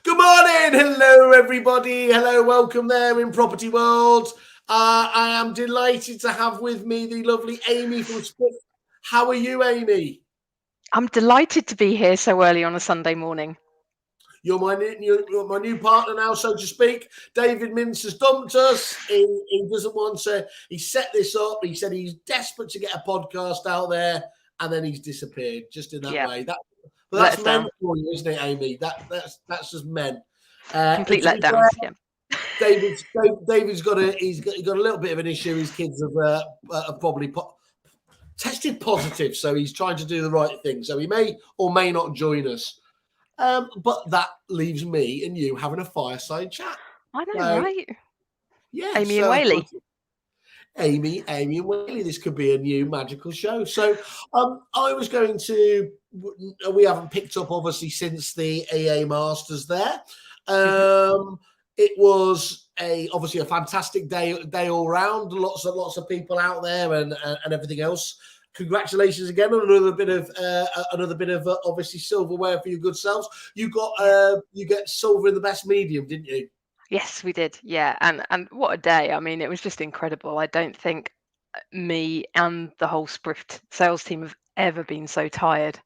Good morning. Hello, everybody. Hello, welcome there in Property World. I am delighted to have with me the lovely Amy from Sprift. How are you, Amy? I'm delighted to be here so early on a Sunday morning. You're my new partner now, so to speak. David Mintz has dumped us. He doesn't want to. He set this up. He said he's desperate to get a podcast out there, and then he's disappeared just in that Yeah, way. let That's us men down. for you, isn't it, Amy? That's just men. And Complete to be fair, letdowns. Yeah. David's got a little bit of an issue. His kids have probably tested positive, so he's trying to do the right thing. So he may or may not join us. But that leaves me and you having a fireside chat. I know, So right? yeah, Amy and so I thought, Whaley. Amy, and Whaley, this could be a new magical show. So I was going to. We haven't picked up obviously since the AA Masters there. Mhm. It was obviously a fantastic day all round. Lots of people out there and everything else. Congratulations again on another bit of obviously silverware for your good selves. You got Yeah. you get silver in the best medium, didn't you? Yes, we did. Yeah, and what a day. I mean, it was just incredible. I don't think me and the whole Sprift sales team have ever been so tired.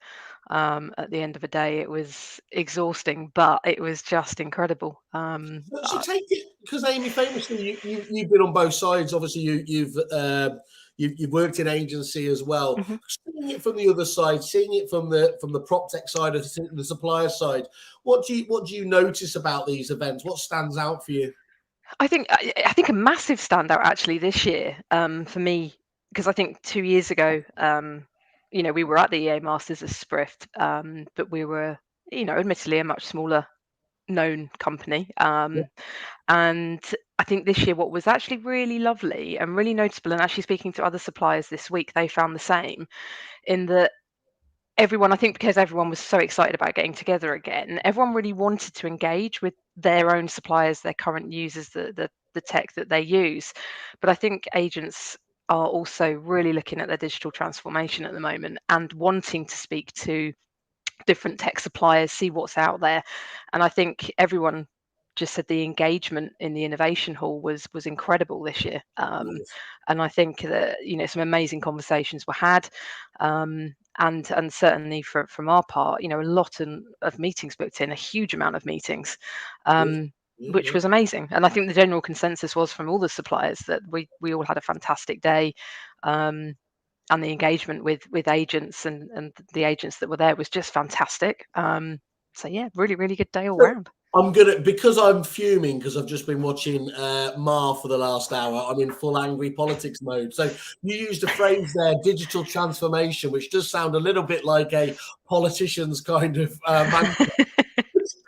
At the end of a day, it was exhausting, but it was just incredible. So take it because Amy, famously, you've been on both sides. Obviously, you've worked in agency as well. Mhm. Seeing it from the other side, seeing it from the prop tech side of the supplier side, what do you notice about these events? What stands out for you? I think a massive standout actually this year for me, because I think 2 years ago, we were at the EA Masters as Sprift, but we were, admittedly a much smaller known company. And I think this year, what was actually really lovely and really noticeable, and actually speaking to other suppliers this week, they found the same in that everyone, I think because everyone was so excited about getting together again, everyone really wanted to engage with their own suppliers, their current users, the tech that they use. But I think agents are also really looking at their digital transformation at the moment and wanting to speak to different tech suppliers, see what's out there. And I think everyone just said the engagement in the innovation hall was incredible this year. Nice. And I think that some amazing conversations were had. And certainly from our part, a lot of meetings booked in, a huge amount of meetings, Good. um, Yeah, which yeah. was amazing. And I think the general consensus was from all the suppliers that we all had a fantastic day. Um, and the engagement with agents and the agents that were there was just fantastic. So yeah, really, really good day all So round. I'm gonna because I'm fuming because I've just been watching Ma for the last hour. I'm in full angry politics mode. So you used a phrase there, digital transformation, which does sound a little bit like a politician's kind of mantra.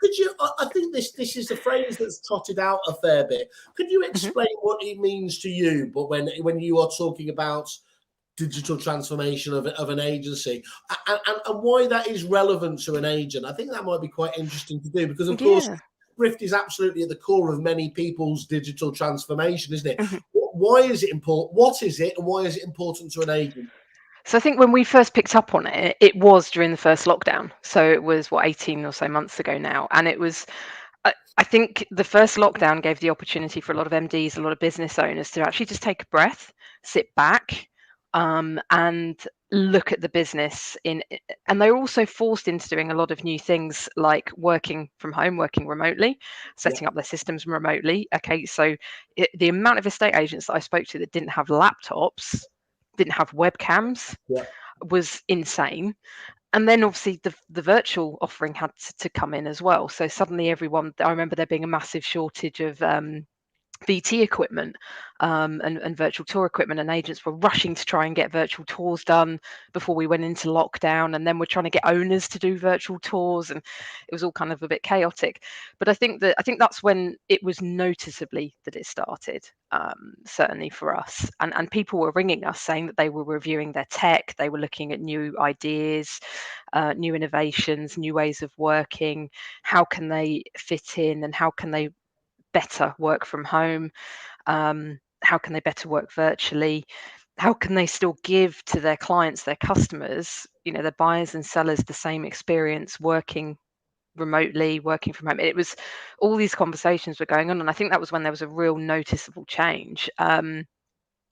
Could you? I think this is a phrase that's trotted out a fair bit. Could you Mhm. explain what it means to you? But when you are talking about digital transformation of an agency and why that is relevant to an agent. I think that might be quite interesting to do because, of course, Yeah. Rift is absolutely at the core of many people's digital transformation, isn't it? Mhm. Why is it important? What is it, and why is it important to an agent? So I think when we first picked up on it, it was during the first lockdown. So it was 18 or so months ago now, and it was. I think the first lockdown gave the opportunity for a lot of MDs, a lot of business owners to actually just take a breath, sit back, and look at the business and they're also forced into doing a lot of new things like working from home, working remotely, Yeah, setting up their systems remotely. Okay, so the amount of estate agents that I spoke to that didn't have laptops, didn't have webcams, yeah, was insane. And then obviously the virtual offering had to come in as well. So suddenly everyone, I remember there being a massive shortage of VT equipment, and virtual tour equipment, and agents were rushing to try and get virtual tours done before we went into lockdown. And then we're trying to get owners to do virtual tours, and it was all kind of a bit chaotic. But I think that's when it was noticeably that it started. Certainly for us, and people were ringing us saying that they were reviewing their tech, they were looking at new ideas, new innovations, new ways of working. How can they fit in, and how can they better work from home? How can they better work virtually? How can they still give to their clients, their customers, their buyers and sellers, the same experience working remotely, working from home. It was all these conversations were going on, and I think that was when there was a real noticeable change.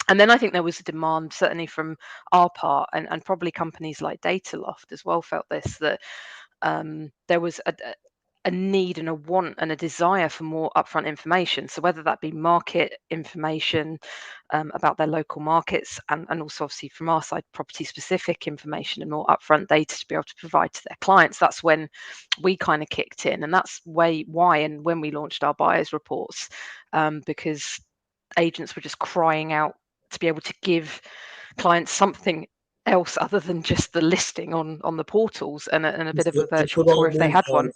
And then I think there was a demand, certainly from our part, and probably companies like Dataloft as well felt this, that there was a need and a want and a desire for more upfront information. So whether that be market information about their local markets, and also obviously from our side, property specific information and more upfront data to be able to provide to their clients, that's when we kind of kicked in. And that's why and when we launched our buyers reports, because agents were just crying out to be able to give clients something else other than just the listing on the portals, and a bit of a virtual tour if they had one.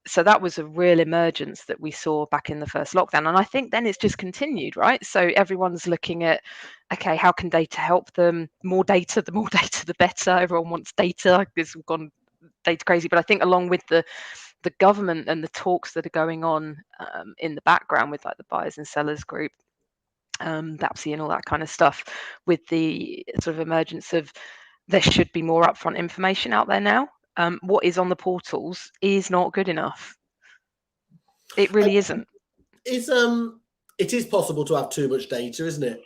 So that was a real emergence that we saw back in the first lockdown, and I think then it's just continued, right? So everyone's looking at, okay, how can data help them? More data, the more data the better. Everyone wants data. It's gone data crazy. But I think along with the government and the talks that are going on in the background with like the buyers and sellers group, BAPSI and all that kind of stuff, with the sort of emergence of there should be more upfront information out there now. What is on the portals is not good enough. It really isn't. It is possible to have too much data, isn't it?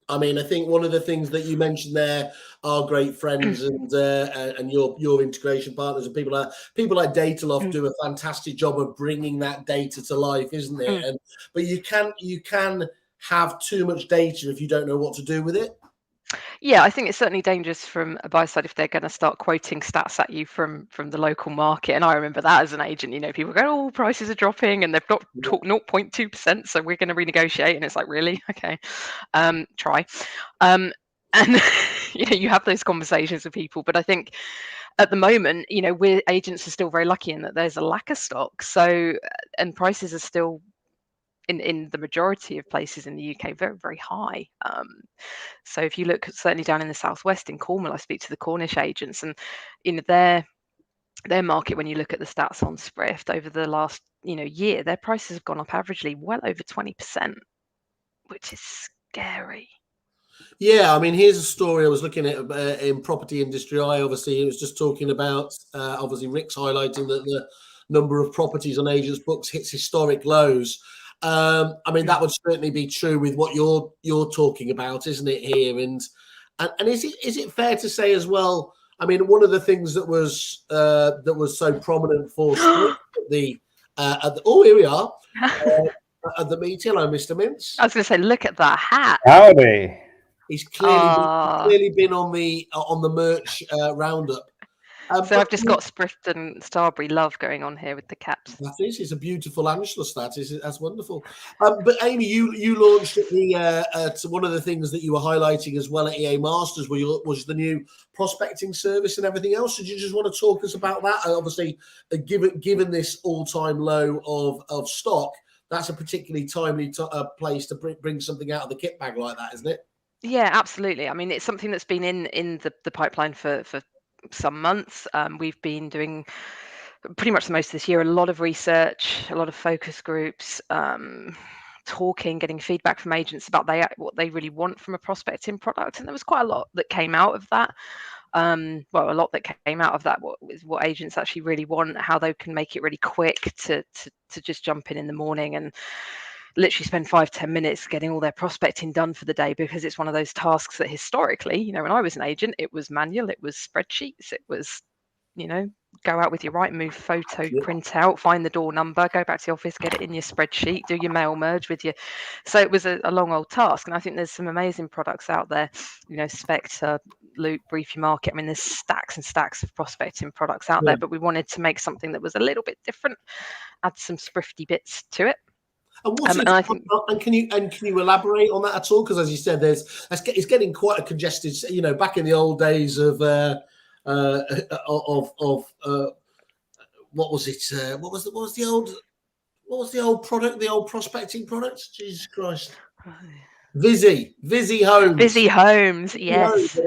I mean, I think one of the things that you mentioned there, our great friends and your integration partners and people like Dataloft do a fantastic job of bringing that data to life, isn't it? But you can have too much data if you don't know what to do with it. Yeah, I think it's certainly dangerous from a buy side if they're going to start quoting stats at you from the local market. And I remember that as an agent, people go, oh, prices are dropping and they've got 0.2%, so we're going to renegotiate. And it's like, really? Okay, try. And you have those conversations with people. But I think at the moment, we're agents are still very lucky in that there's a lack of stock. So, and prices are still in the majority of places in the UK very, very high. So if you look certainly down in the southwest in Cornwall, I speak to the Cornish agents, and their market, when you look at the stats on Sprift over the last year, their prices have gone up averagely well over 20%, which is scary. Yeah, I mean, here's a story I was looking at in Property Industry Eye. Obviously, it was just talking about obviously Rick's highlighting that the number of properties on agents' books hits historic lows. I mean, that would certainly be true with what you're talking about, isn't it, here? And is it fair to say as well? I mean, one of the things that was so prominent for Sprift here we are at the meeting. Hello, Mr. Mintz. I was going to say, look at that hat. Howdy. He's clearly been on the merch roundup. So I've just got Sprift and Starbury love going on here with the caps. That is, it's a beautiful Anschluss. That's wonderful. But Amy, you launched at one of the things that you were highlighting as well at EA Masters, was the new prospecting service and everything else. Did you just want to talk us about that? Obviously, given this all-time low of stock, that's a particularly timely place to bring something out of the kit bag like that, isn't it? Yeah, absolutely. I mean, it's something that's been in the pipeline for some months. We've been doing pretty much the most of this year, a lot of research, a lot of focus groups, talking, getting feedback from agents about what they really want from a prospecting product. And there was quite a lot that came out of that. A lot that came out of that is what agents actually really want, how they can make it really quick to just jump in the morning and literally spend 5-10 minutes getting all their prospecting done for the day, because it's one of those tasks that historically, when I was an agent, it was manual, it was spreadsheets, it was, go out with your Rightmove photo, print out, find the door number, go back to the office, get it in your spreadsheet, do your mail merge with your. So it was a long old task. And I think there's some amazing products out there, Spectre, Loop, Brief Your Market. I mean, there's stacks and stacks of prospecting products out there, but we wanted to make something that was a little bit different, add some Sprifty bits to it. And can you elaborate on that at all? Because as you said, it's getting quite a congested. Back in the old days of what was it? What was the old product? The old prospecting product? Jesus Christ! Visi Homes. Visi Homes. Yes,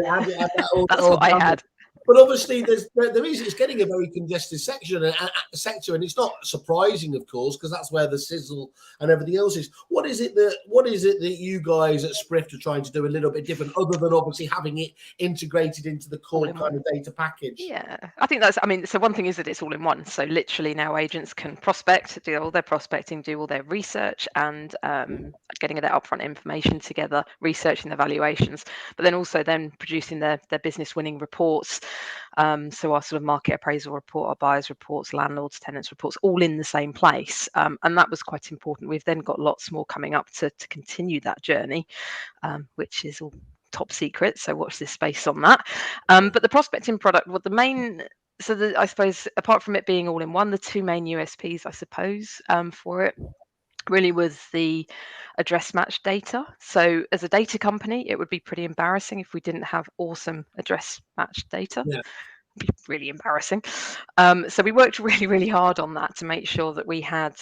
That's what I had. But obviously, it's getting a very congested sector, and it's not surprising, of course, because that's where the sizzle and everything else is. What is it that you guys at Sprift are trying to do a little bit different, other than obviously having it integrated into the core kind of data package? Yeah, I think so one thing is that it's all in one. So literally now agents can prospect, do all their prospecting, do all their research, and getting their upfront information together, researching the valuations, but then also producing their business winning reports. So our sort of market appraisal report, our buyers reports, landlords, tenants reports, all in the same place. And that was quite important. We've then got lots more coming up to continue that journey, which is all top secret, so watch this space on that. But the prospecting product, I suppose apart from it being all in one, the two main USPs, I suppose, for it really was the address match data. So as a data company, it would be pretty embarrassing if we didn't have awesome address match data. Yeah. It'd be really embarrassing. So we worked really, really hard on that to make sure that we had,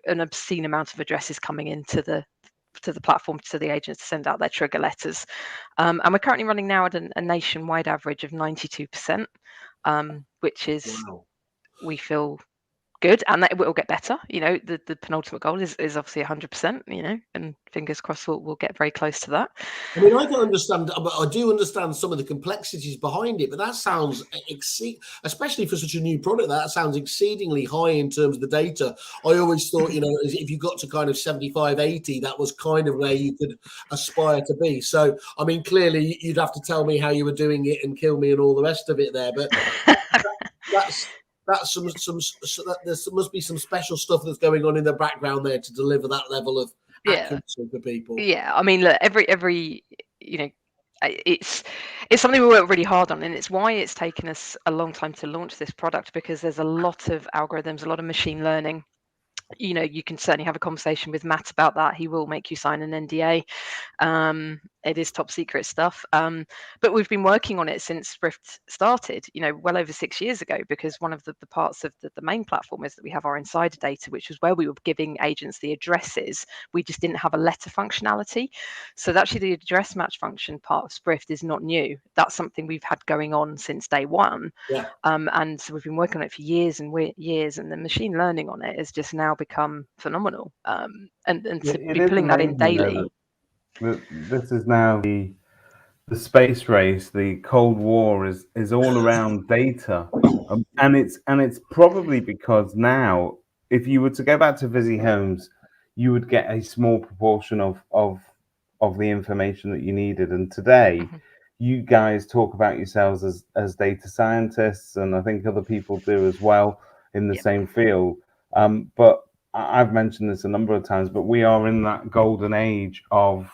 an obscene amount of addresses coming into the platform to the agents to send out their trigger letters. And we're currently running now at a nationwide average of 92%, which is, we feel, good, and that will get better. The penultimate goal is obviously 100%, and fingers crossed we'll get very close to that. I mean, I do understand some of the complexities behind it, but that sounds, especially for such a new product, that sounds exceedingly high in terms of the data. I always thought, if you got to kind of 75, 80, that was kind of where you could aspire to be. So, I mean, clearly you'd have to tell me how you were doing it and kill me and all the rest of it there, but there must be some special stuff that's going on in the background there to deliver that level of accuracy for people. Yeah, I mean, look, every it's something we work really hard on, and it's why it's taken us a long time to launch this product, because there's a lot of algorithms, a lot of machine learning. You can certainly have a conversation with Matt about that. He will make you sign an NDA. It is top secret stuff. But we've been working on it since Sprift started, well over 6 years ago, because one of the parts of the main platform is that we have our insider data, which was where we were giving agents the addresses. We just didn't have a letter functionality. So actually the address match function part of Sprift is not new. That's something we've had going on since day one. Yeah. And so we've been working on it for years, and the machine learning on it has just now become phenomenal. And to be pulling that in daily. This is now the space race. The Cold War is all around data, and it's probably because now, if you were to go back to Visi Homes, you would get a small proportion of the information that you needed. And today, you guys talk about yourselves as data scientists, and I think other people do as well in the same field. But I've mentioned this a number of times, but we are in that golden age of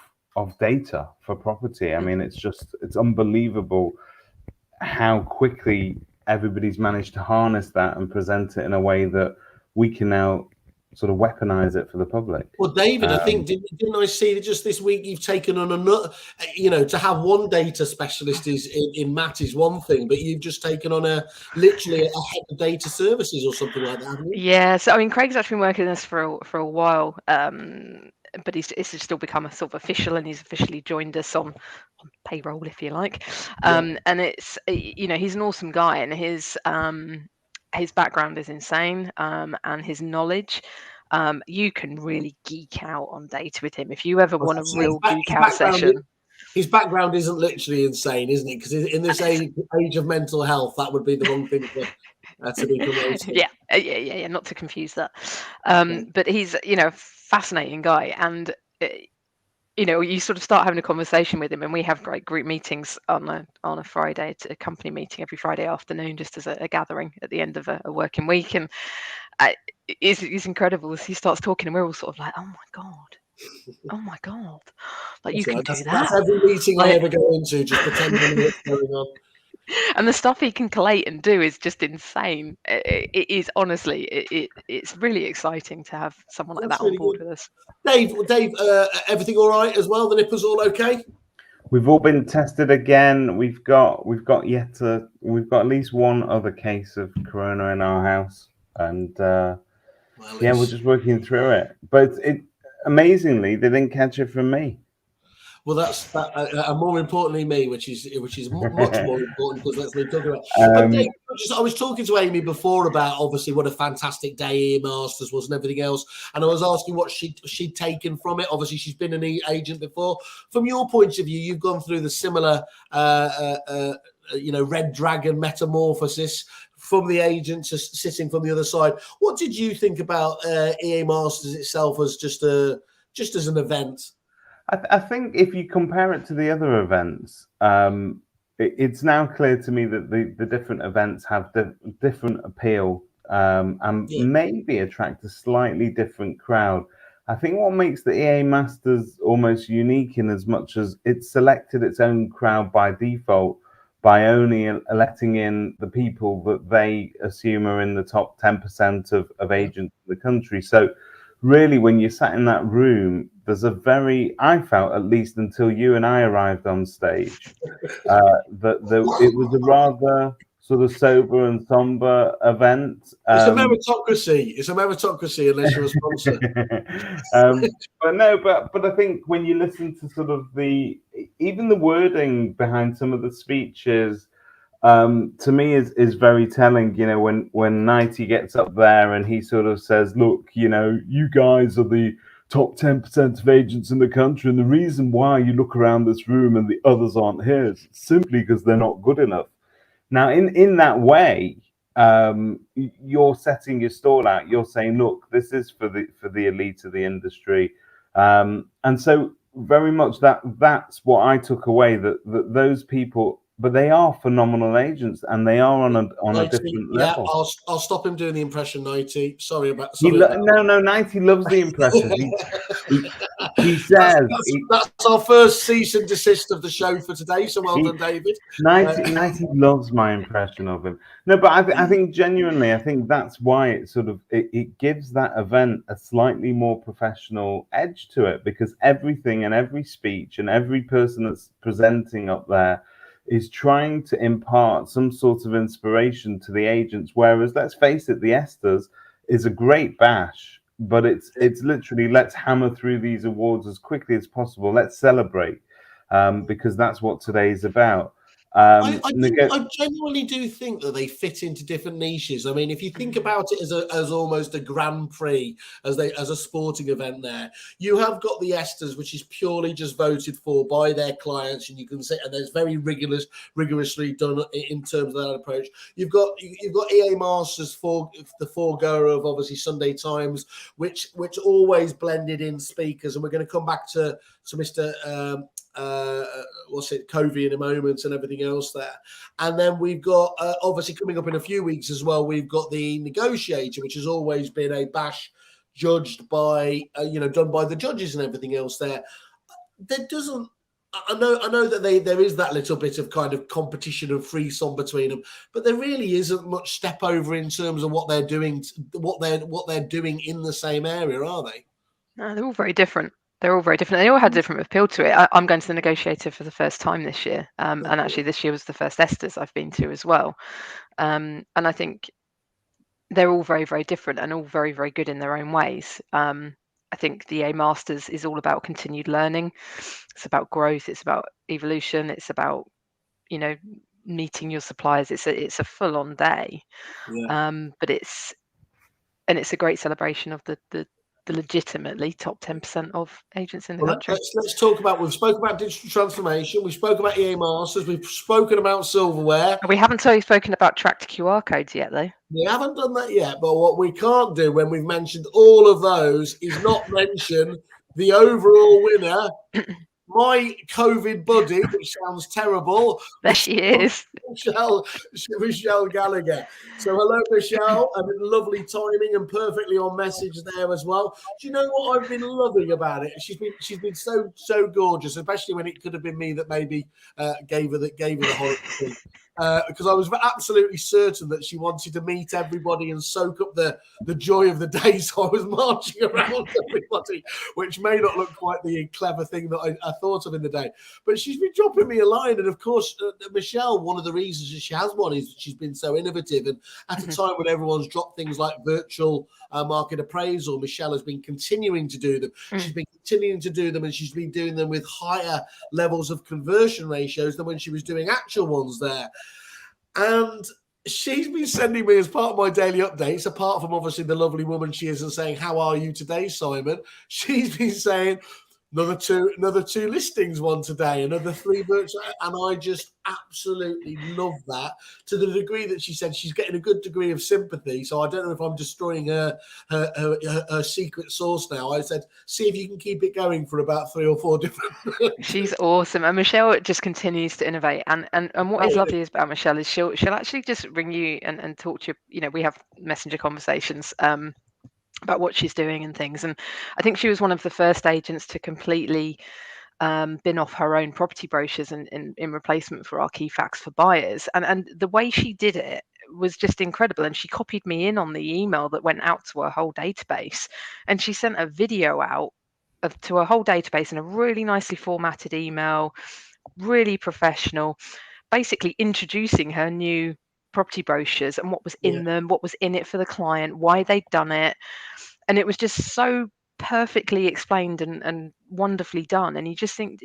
data for property. I mean, it's unbelievable how quickly everybody's managed to harness that and present it in a way that we can now sort of weaponize it for the public. Well, David, I think didn't I see that just this week you've taken on another, to have one data specialist is in Matt is one thing, but you've just taken on literally a head of data services or something like that, haven't you? Yeah, so I mean, Craig's actually been working on this for a while, but it's still become a sort of official, and he's officially joined us on payroll, if you like. And it's, he's an awesome guy, and his background is insane, and his knowledge. You can really geek out on data with him if you ever want a real geek out session. His background isn't literally insane, isn't it? Because in this age of mental health, that would be the wrong thing to be promoted. Yeah, not to confuse that. But he's, a fascinating guy, and you sort of start having a conversation with him, and we have great group meetings on a Friday, a company meeting every Friday afternoon, just as a gathering at the end of a working week, and it's incredible as he starts talking, and we're all sort of like, oh my god, like you can do that. That's every meeting I ever go into, just pretending what's going on. And the stuff he can collate and do is just insane. It is honestly, it's really exciting to have someone like that on board with us. Dave, everything all right as well? The nippers all okay? We've all been tested again. We've got at least one other case of corona in our house, and we're just working through it. But amazingly, they didn't catch it from me. Well, that's that, and more importantly, me, which is much more important because that's what we're talking about. Dave, I was talking to Amy before about obviously what a fantastic day EA Masters was and everything else, and I was asking what she'd taken from it. Obviously, she's been an agent before. From your point of view, you've gone through the similar, Red Dragon metamorphosis from the agent to sitting from the other side. What did you think about EA Masters itself as just as an event? I think if you compare it to the other events, it's now clear to me that the different events have different appeal and maybe attract a slightly different crowd. I think what makes the EA Masters almost unique in as much as it's selected its own crowd by default by only letting in the people that they assume are in the top 10% of agents in the country. So really, when you sat in that room, there's I felt, at least until you and I arrived on stage, that it was a rather sort of sober and somber event. It's a meritocracy. It's a meritocracy unless you're a sponsor. But I think when you listen to sort of even the wording behind some of the speeches, to me is very telling. When Nighty gets up there and he sort of says, look, you guys are the top 10% of agents in the country, and the reason why you look around this room and the others aren't here is simply because they're not good enough. Now, in that way, you're setting your stall out. You're saying, look, this is for the elite of the industry, and so very much that's what I took away. That those people. But they are phenomenal agents, and they are on a different level. Yeah, I'll stop him doing the impression, Nighty. Sorry about. No, Nighty loves the impression. He says that's our first cease and desist of the show for today. So well done, David. Nighty loves my impression of him. No, but I think genuinely, I think that's why it sort of it gives that event a slightly more professional edge to it, because everything and every speech and every person that's presenting up there is trying to impart some sort of inspiration to the agents. Whereas, let's face it, the Esters is a great bash, but it's literally, let's hammer through these awards as quickly as possible. Let's celebrate, because that's what today is about. I genuinely do think that they fit into different niches. I mean, if you think about it as almost a Grand Prix, as a sporting event, there you have got the Esters, which is purely just voted for by their clients, and you can say, and there's very rigorously done in terms of that approach. You've got EA Masters for the foregoer of obviously Sunday Times, which always blended in speakers, and we're going to come back to Mr. Covey in a moment and everything else there. And then we've got obviously coming up in a few weeks as well, we've got the Negotiator, which has always been a bash judged by done by the judges and everything else there. I know that there is that little bit of kind of competition and frisson between them, but there really isn't much step over in terms of what they're doing in the same area, are they? No, they're all very different. They all had different appeal to it. I'm going to the Negotiator for the first time this year. And actually this year was the first Esters I've been to as well. And I think they're all very, very different and all very, very good in their own ways. I think the EA Masters is all about continued learning. It's about growth. It's about evolution. It's about, meeting your suppliers. It's a full-on day. Yeah. But it's a great celebration of the legitimately top 10% of agents in the country. Let's talk about, we've spoken about digital transformation, we've spoken about EA Masters, we've spoken about silverware. We haven't totally spoken about tracked QR codes yet, though. We haven't done that yet, but what we can't do when we've mentioned all of those is not mention the overall winner, my COVID buddy, which sounds terrible. There she is. Michelle Gallagher. So hello, Michelle. I mean, lovely timing and perfectly on message there as well. Do you know what I've been loving about it? She's been so gorgeous, especially when it could have been me that maybe gave her the holiday. Because I was absolutely certain that she wanted to meet everybody and soak up the joy of the day. So I was marching around everybody, which may not look quite the clever thing that I thought of in the day. But she's been dropping me a line. And of course, Michelle, one of the reasons that she has one is that she's been so innovative. And at a time when everyone's dropped things like virtual market appraisal, Michelle has been continuing to do them. She's been continuing to do them, and she's been doing them with higher levels of conversion ratios than when she was doing actual ones there. And she's been sending me, as part of my daily updates, apart from obviously the lovely woman she is and saying, "How are you today, Simon?" She's been saying, another two listings, one today, another 3 virtual, and I just absolutely love that, to the degree that she said she's getting a good degree of sympathy. So I don't know if I'm destroying her secret sauce now. I said, see if you can keep it going for about 3 or 4 different. She's awesome, and Michelle just continues to innovate. And what is lovely about Michelle is she'll actually just ring you and talk to you. You know, we have messenger conversations about what she's doing and things. And I think she was one of the first agents to completely bin off her own property brochures in replacement for our key facts for buyers. And the way she did it was just incredible. And she copied me in on the email that went out to her whole database. And she sent a video out to her whole database in a really nicely formatted email, really professional, basically introducing her new property brochures and what was in them, what was in it for the client, why they'd done it. And it was just so perfectly explained and wonderfully done. And you just think,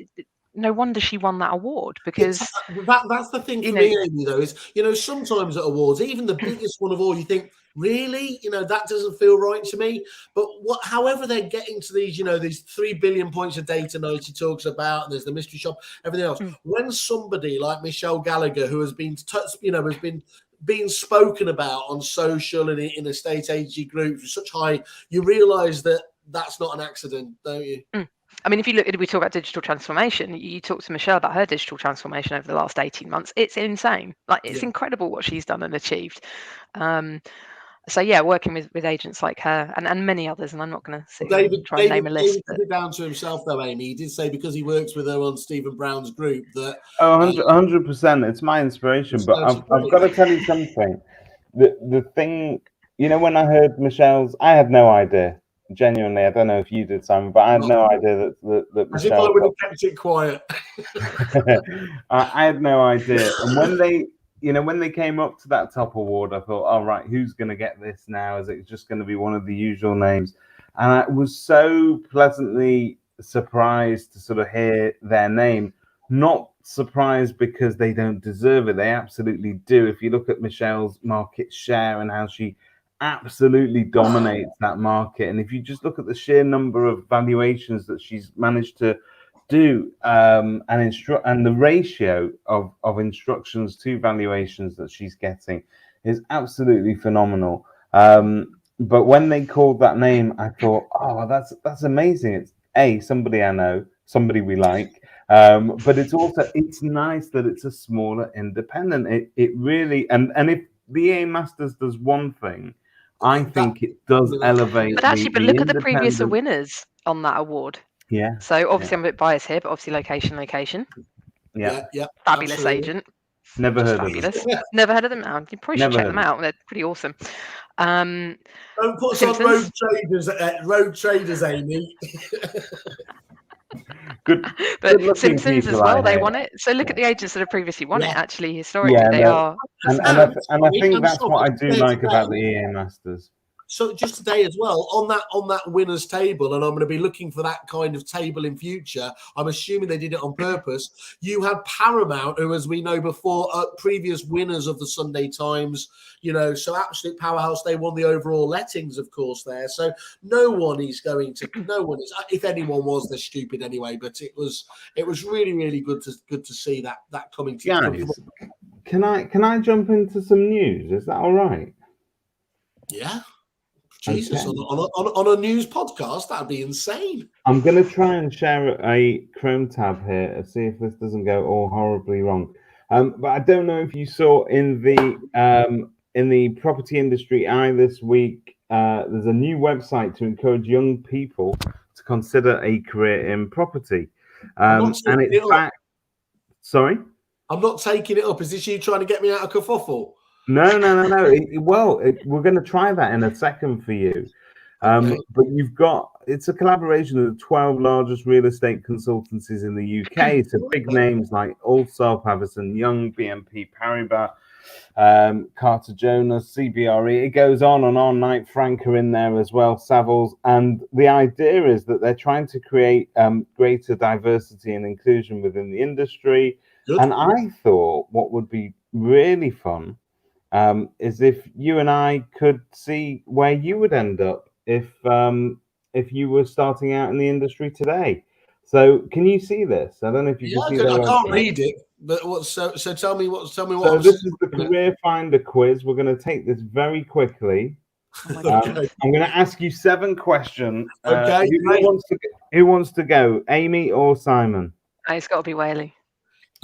no wonder she won that award, because that's the thing for me, Amy, though, is, sometimes at awards, even the biggest one of all, you think, really, that doesn't feel right to me. But however they're getting to these, these 3 billion points of data night he talks about, and there's the mystery shop, everything else. When somebody like Michelle Gallagher, who has been has been being spoken about on social and in estate agency groups with such high, you realise that that's not an accident, don't you? I mean, if you look at, we talk about digital transformation, you talk to Michelle about her digital transformation over the last 18 months. It's insane. Like, it's incredible what she's done and achieved. So yeah, working with agents like her and many others, and I'm not going to sit here and try and name a list. David put it down to himself, though, Amy. He did say, because he works with her on Stephen Brown's group, that 100%. It's my inspiration. But I've got to tell you something. The thing, when I heard Michelle's, I had no idea. Genuinely, I don't know if you did, Simon, but I had no idea that as if I would have kept it quiet. I had no idea. And when they came up to that top award, I thought, all right, who's going to get this now? Is it just going to be one of the usual names? And I was so pleasantly surprised to sort of hear their name. Not surprised because they don't deserve it. They absolutely do. If you look at Michelle's market share and how she absolutely dominates that market, and if you just look at the sheer number of valuations that she's managed to do, and the ratio of instructions to valuations that she's getting is absolutely phenomenal. But when they called that name, I thought, oh, that's amazing. It's somebody I know, somebody we like, but it's nice that it's a smaller independent. It really, and if the EA Masters does one thing, I think it does elevate. But actually, look at the previous winners on that award. Yeah. So obviously I'm a bit biased here, but obviously location. Yeah. Fabulous absolutely. Agent. Never heard of them. Yeah. Never heard of them. Now you probably should check them out. They're pretty awesome. Don't put us on road traders, Amy. Good. But Simpsons as well, they won it. So look at the agents that have previously won it. Actually, historically, they are. And I think that's what I do like about the EA Masters. So just today as well, on that winners table, and I'm going to be looking for that kind of table in future. I'm assuming they did it on purpose. You had Paramount, who, as we know before, previous winners of the Sunday Times, so absolute powerhouse. They won the overall lettings, of course, there. So no one is, if anyone was, they're stupid anyway. But it was really, really good to see that coming together. Guys, can I jump into some news? Is that all right? Yeah. Jesus, okay. on a news podcast, that'd be insane. I'm going to try and share a Chrome tab here and see if this doesn't go all horribly wrong. But I don't know if you saw in the property industry eye this week, there's a new website to encourage young people to consider a career in property. And it's back. Sorry? I'm not taking it up. Is this you trying to get me out of kerfuffle? No. We're going to try that in a second for you. Okay. But it's a collaboration of the 12 largest real estate consultancies in the UK. So big names like Allsop, Avison Young, BNP Paribas, Carter Jonas, CBRE. It goes on and on. Knight Frank are in there as well, Savills. And the idea is that they're trying to create greater diversity and inclusion within the industry. Good. And I thought what would be really fun is if you and I could see where you would end up if you were starting out in the industry today. So can you see this? I don't know if you can see that. I can't read it, but so tell me what. So this is the Career Finder quiz. We're going to take this very quickly. Okay. I'm going to ask you 7 questions. Okay. Who wants to go? Amy or Simon? It's got to be Whaley.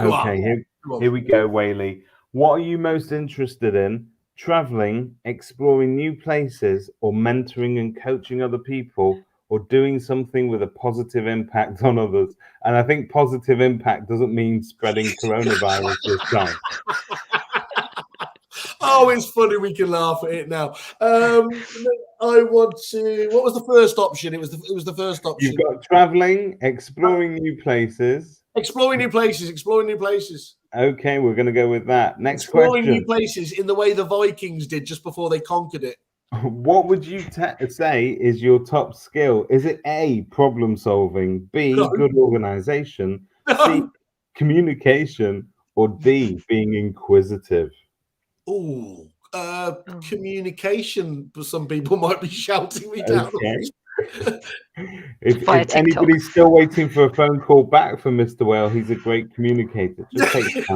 Okay, here we go, Whaley. What are you most interested in? Traveling, exploring new places, or mentoring and coaching other people, or doing something with a positive impact on others? And I think positive impact doesn't mean spreading coronavirus this time. Oh, it's funny. We can laugh at it now. I want to. What was the first option? It was the first option. You've got traveling, exploring new places. Exploring new places. Okay, we're going to go with that. Next Exploring question. new places in the way the Vikings did just before they conquered it. What would you say is your top skill? Is it A, problem solving, B, good organization, C, communication, or D, being inquisitive? Ooh, communication. Some people might be shouting me down. Okay. If anybody's still waiting for a phone call back from Mr. Whale, he's a great communicator. Just take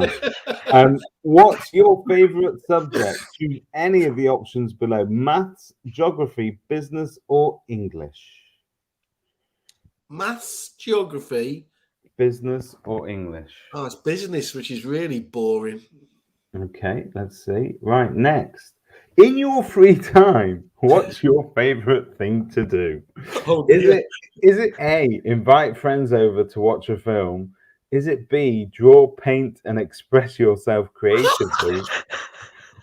time. What's your favorite subject? Choose any of the options below: maths, geography, business, or English. Maths, geography, business, or English. Oh, it's business, which is really boring. Okay, let's see. Right, next. In your free time, what's your favorite thing to do? Oh, is it A, invite friends over to watch a film? Is it B, draw, paint, and express yourself creatively?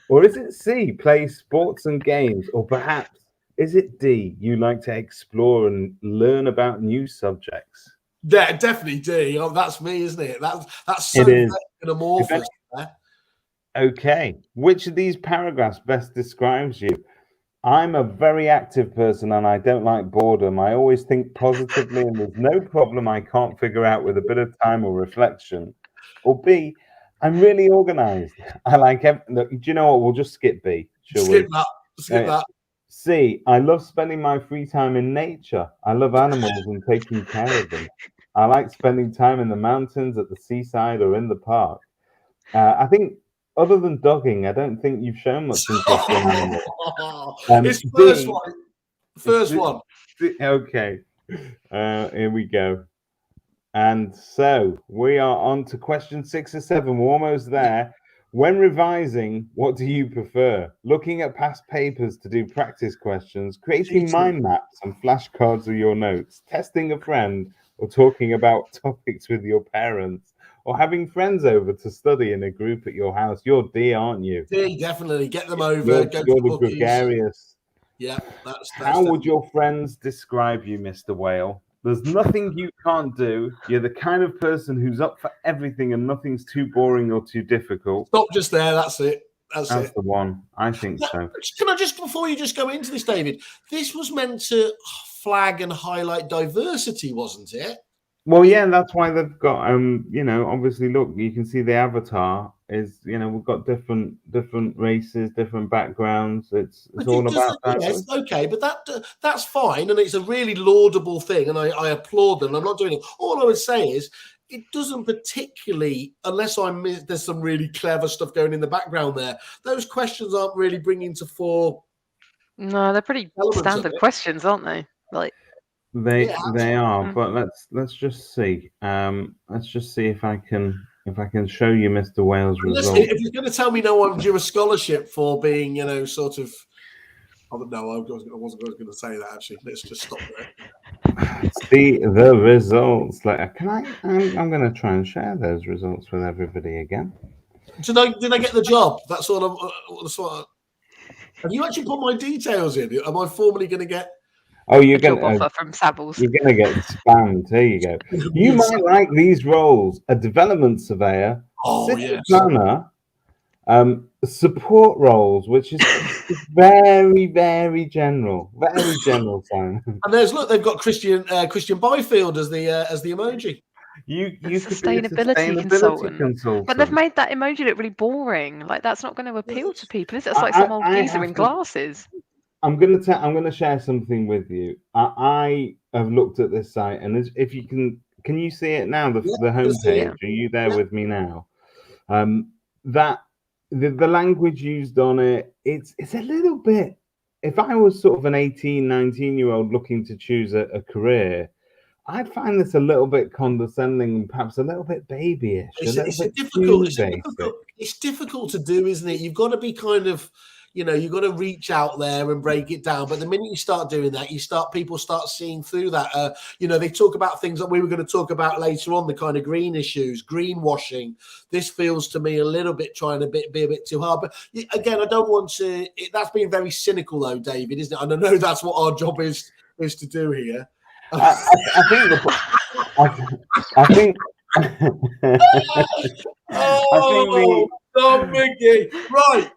Or is it C, play sports and games? Or perhaps is it D, you like to explore and learn about new subjects? Yeah, definitely D. Oh, that's me, isn't it? That's so amorphous. Okay, which of these paragraphs best describes you? I'm a very active person and I don't like boredom. I always think positively and there's no problem I can't figure out with a bit of time or reflection. Or B, I'm really organized. I like do you know what? We'll just skip B. Skip that. C, I love spending my free time in nature. I love animals and taking care of them. I like spending time in the mountains, at the seaside, or in the park. I think other than dogging, I don't think you've shown much interest in animals. It's first one. Okay. Here we go. And so we are on to question 6 or 7. We're almost there. When revising, what do you prefer? Looking at past papers to do practice questions, creating mind maps and flashcards of your notes, testing a friend, or talking about topics with your parents, or having friends over to study in a group at your house? You're D, aren't you? D, definitely. Get them over. You're the gregarious. Yeah, that's How would your friends describe you, Mr. Whale? There's nothing you can't do. You're the kind of person who's up for everything and nothing's too boring or too difficult. Stop just there. That's it. That's the one. I think so. Can I just, before you just go into this, David, this was meant to flag and highlight diversity, wasn't it? Well, yeah, that's why they've got, obviously, look, you can see the avatar is, we've got different races, different backgrounds. It's all about that. Yes, okay, but that's fine, and it's a really laudable thing, and I applaud them. I'm not doing it. All I would say is it doesn't particularly, unless there's some really clever stuff going in the background there. Those questions aren't really bringing to fore. No, they're pretty standard questions, aren't they? Like. They are, but let's just see. Let's just see if I can show you Mr. Whale's result. If you're going to tell me no one due a scholarship for being, sort of, I don't know. I wasn't going to say that actually. Let's just stop there. See the results. I'm going to try and share those results with everybody again. Did I get the job? That's what I'm. Have you actually put my details in? Am I formally going to get? Oh, you're going to offer from Savills. You're going to get spammed. There you go. You might like these roles: a development surveyor, city planner, Support roles, which is very, very general, Simon. And they've got Christian Byfield as the emoji. You could be a sustainability consultant. But they've made that emoji look really boring. Like, that's not going to appeal to people, is it? It's like some old geezer in glasses. I'm gonna share something with you. I have looked at this site, and if you can you see it now? The homepage. Are you there with me now? That the language used on it, it's a little bit. If I was sort of an 18, 19-year-old looking to choose a career, I'd find this a little bit condescending and perhaps a little bit babyish. It's difficult to do, isn't it? You've got to be kind of, you've got to reach out there and break it down. But the minute you start doing that, people start seeing through that. They talk about things that we were going to talk about later on, the kind of green issues, greenwashing. This feels to me a little bit trying to be a bit too hard. But again, I don't want to. That's being very cynical, though, David, isn't it? And I know that's what our job is to do here. Tom Mickey. Right,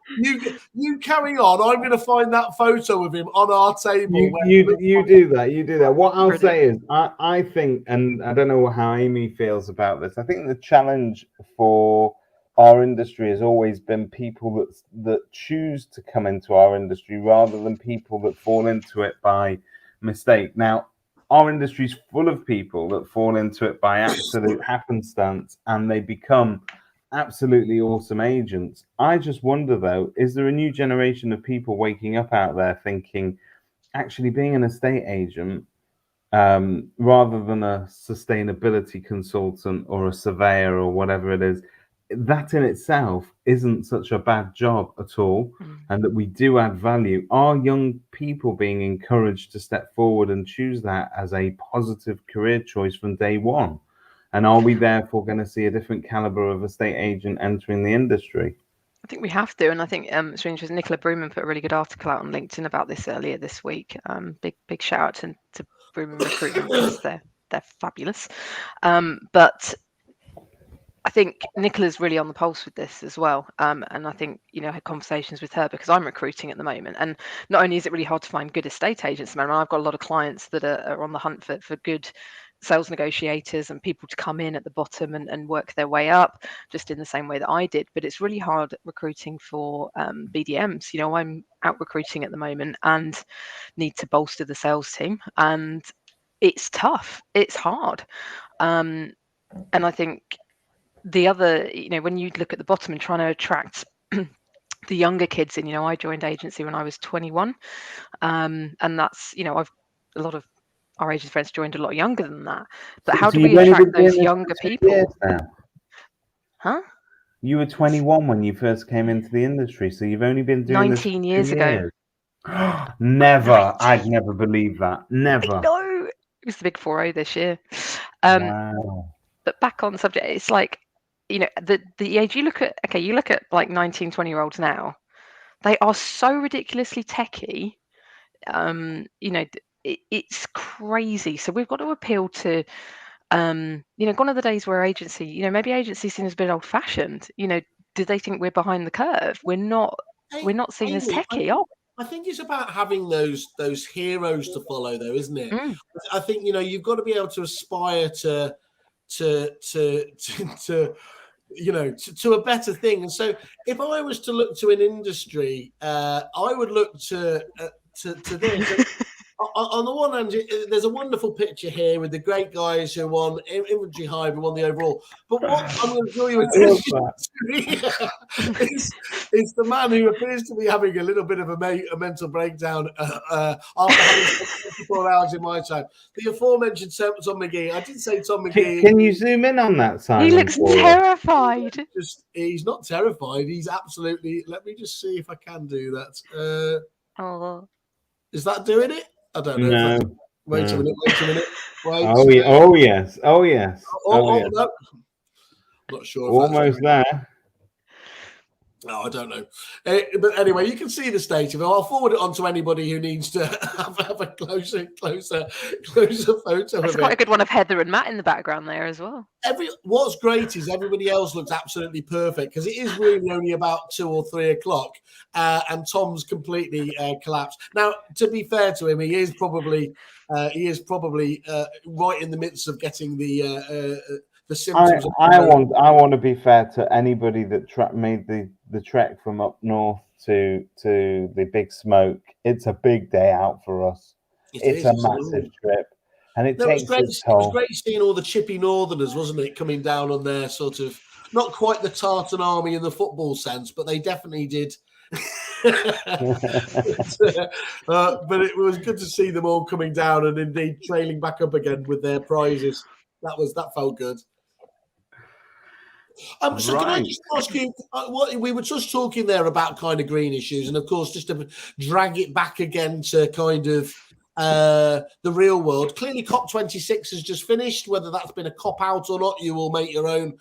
you carry on. I'm going to find that photo of him on our table. You do that. What I'll say is, I think, and I don't know how Amy feels about this. I think the challenge for our industry has always been people that choose to come into our industry rather than people that fall into it by mistake. Now, our industry is full of people that fall into it by absolute happenstance, and they become absolutely awesome agents. I just wonder, though, is there a new generation of people waking up out there thinking, actually, being an estate agent, rather than a sustainability consultant or a surveyor or whatever it is, that in itself isn't such a bad job at all, and that we do add value? Are young people being encouraged to step forward and choose that as a positive career choice from day one? And are we therefore going to see a different caliber of estate agent entering the industry? I think we have to, and I think it's really interesting. Nicola Bruman put a really good article out on LinkedIn about this earlier this week. Big shout out to Bruman Recruitment, because they're fabulous. But I think Nicola's really on the pulse with this as well. And I think, I had conversations with her because I'm recruiting at the moment. And not only is it really hard to find good estate agents, I've got a lot of clients that are on the hunt for good sales negotiators and people to come in at the bottom and work their way up, just in the same way that I did. But it's really hard recruiting for BDMs. I'm out recruiting at the moment and need to bolster the sales team. And it's tough. It's hard. And I think the other, when you look at the bottom and trying to attract the younger kids in, I joined agency when I was 21. And that's, I've a lot of our agent friends joined a lot younger than that. But how do we attract those younger people? Huh? You were 21 when you first came into the industry, so you've only been doing 19 years ago. Never. I'd never believe that. Never. No, it was the big 4-0 this year. Wow. But back on the subject, it's like, the age, you look at like 19, 20-year-olds now, they are so ridiculously techie. It's crazy. So we've got to appeal to, gone are the days where agency, maybe agency seems a bit old-fashioned. Do they think we're behind the curve? We're not seen as techie. I think it's about having those heroes to follow, though, isn't it? I think you've got to be able to aspire to a better thing. And so, if I was to look to an industry, I would look to this. On the one hand, there's a wonderful picture here with the great guys who won infantry high and won the overall. But what I'm going to draw your attention to is the man who appears to be having a little bit of a mental breakdown after having 24 hours in my time. The aforementioned Tom McGee. I did say Tom McGee. Can you zoom in on that, Simon? He looks terrified. He's not terrified. He's absolutely. Let me just see if I can do that. Is that doing it? I don't know. No. Wait a minute. Wait. Oh yes. No. Not sure. Almost there. Oh, I don't know. But anyway, you can see the state of it. I'll forward it on to anybody who needs to have a closer photo There's of quite it. a good one of Heather and Matt in the background there as well. What's great is everybody else looks absolutely perfect because it is really only about 2 or 3 o'clock, and Tom's completely collapsed. Now, to be fair to him, he is probably right in the midst of getting the symptoms. I want to be fair to anybody that made the trek from up north to the Big Smoke. It's a big day out for us. It's a massive trip, and it takes its toll. It was great seeing all the chippy northerners, wasn't it, coming down on their sort of, not quite the Tartan army in the football sense, but they definitely did. But it was good to see them all coming down and indeed trailing back up again with their prizes. That felt good. So can I just ask you, we were just talking there about kind of green issues, and of course, just to drag it back again to kind of the real world. Clearly, COP26 has just finished. Whether that's been a cop out or not, you will make your own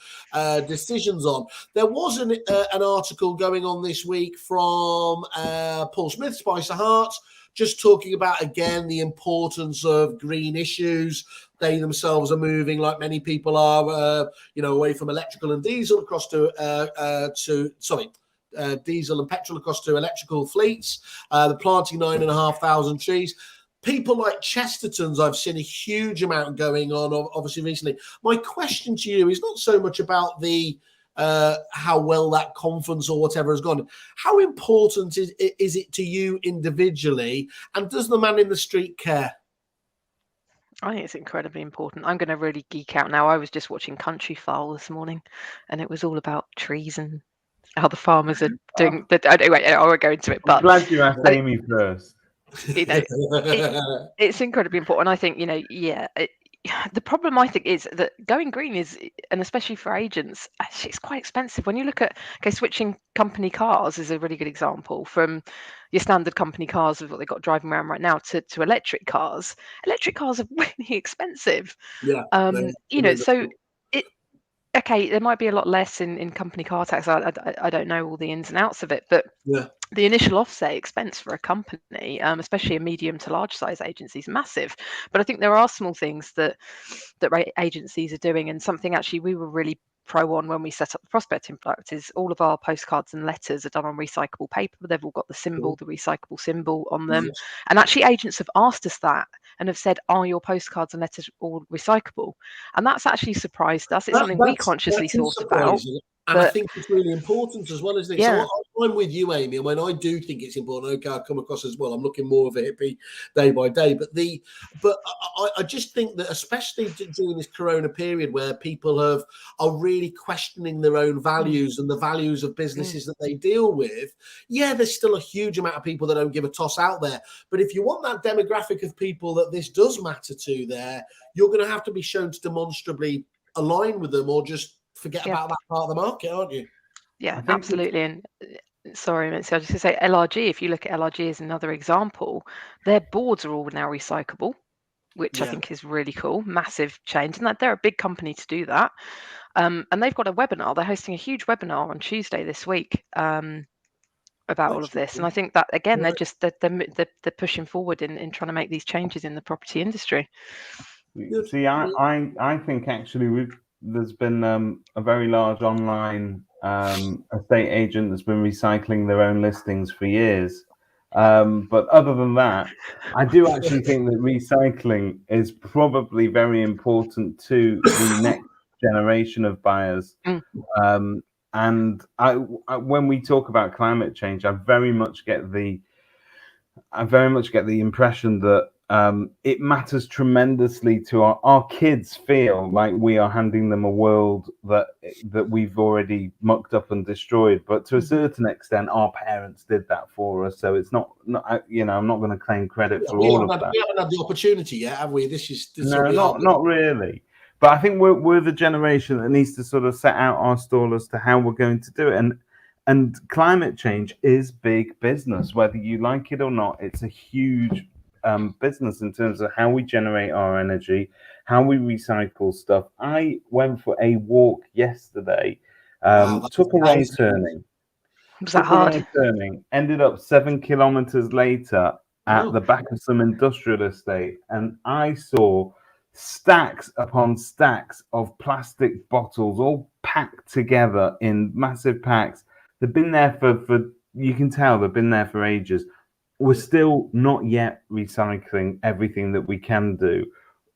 decisions on. There was an article going on this week from Paul Smith, Spicer Heart, just talking about again the importance of green issues. They themselves are moving, like many people are, away from electrical and diesel across to diesel and petrol across to electrical fleets. They're planting 9,500 trees. People like Chesterton's, I've seen a huge amount going on, obviously recently. My question to you is not so much about the how well that conference or whatever has gone. How important is it to you individually, and does the man in the street care? I think it's incredibly important. I'm going to really geek out now. I was just watching Countryfile this morning, and it was all about trees and how the farmers are doing. I won't go into it. But I'm glad you asked Amy first. It's incredibly important. I think the problem I think is that going green is, and especially for agents, actually it's quite expensive. When you look at switching company cars is a really good example, from your standard company cars with what they've got driving around right now to electric cars. Electric cars are really expensive. So there might be a lot less in company car tax. I don't know all the ins and outs of it, but the initial offset expense for a company, especially a medium to large size agency, is massive. But I think there are small things that agencies are doing, and something actually we were really pro on when we set up the prospecting product is all of our postcards and letters are done on recyclable paper. They've all got the symbol, the recyclable symbol on them. Yes. And actually agents have asked us that and have said, are your postcards and letters all recyclable? And that's actually surprised us. It's something we consciously thought about. And I think it's really important as well, isn't it? Yeah. So I'm with you, Amy. And when I do think it's important, okay, I come across as well. I'm looking more of a hippie day by day. But I just think that, especially during this Corona period, where people are really questioning their own values and the values of businesses that they deal with. Yeah, there's still a huge amount of people that don't give a toss out there. But if you want that demographic of people that this does matter to, you're going to have to be shown to demonstrably align with them, or just forget about that part of the market, aren't you? Yeah, absolutely. And sorry, Mitzi, I was just going to say LRG, if you look at LRG as another example, their boards are all now recyclable, which I think is really cool. Massive change. And they're a big company to do that. And they've got a webinar. They're hosting a huge webinar on Tuesday this week about all of this. And I think that, again, they're pushing forward in trying to make these changes in the property industry. See, I think actually there's been a very large online estate agent that's been recycling their own listings for years. But other than that, I do actually think that recycling is probably very important to the next generation of buyers. And when we talk about climate change, I very much get the impression that it matters tremendously to our kids. Feel like we are handing them a world that we've already mucked up and destroyed, but to a certain extent our parents did that for us, so it's not I'm not going to claim credit for all of that. We haven't had the opportunity yet, have we? Not really, but I think we're the generation that needs to sort of set out our stall as to how we're going to do it. And climate change is big business, whether you like it or not. It's a huge business in terms of how we generate our energy, how we recycle stuff. I went for a walk yesterday, took a right turning, Was that took the hard? wrong turning, ended up 7 kilometers later at the back of some industrial estate, and I saw stacks upon stacks of plastic bottles all packed together in massive packs. They've been there for you can tell they've been there for ages. We're still not yet recycling everything that we can do,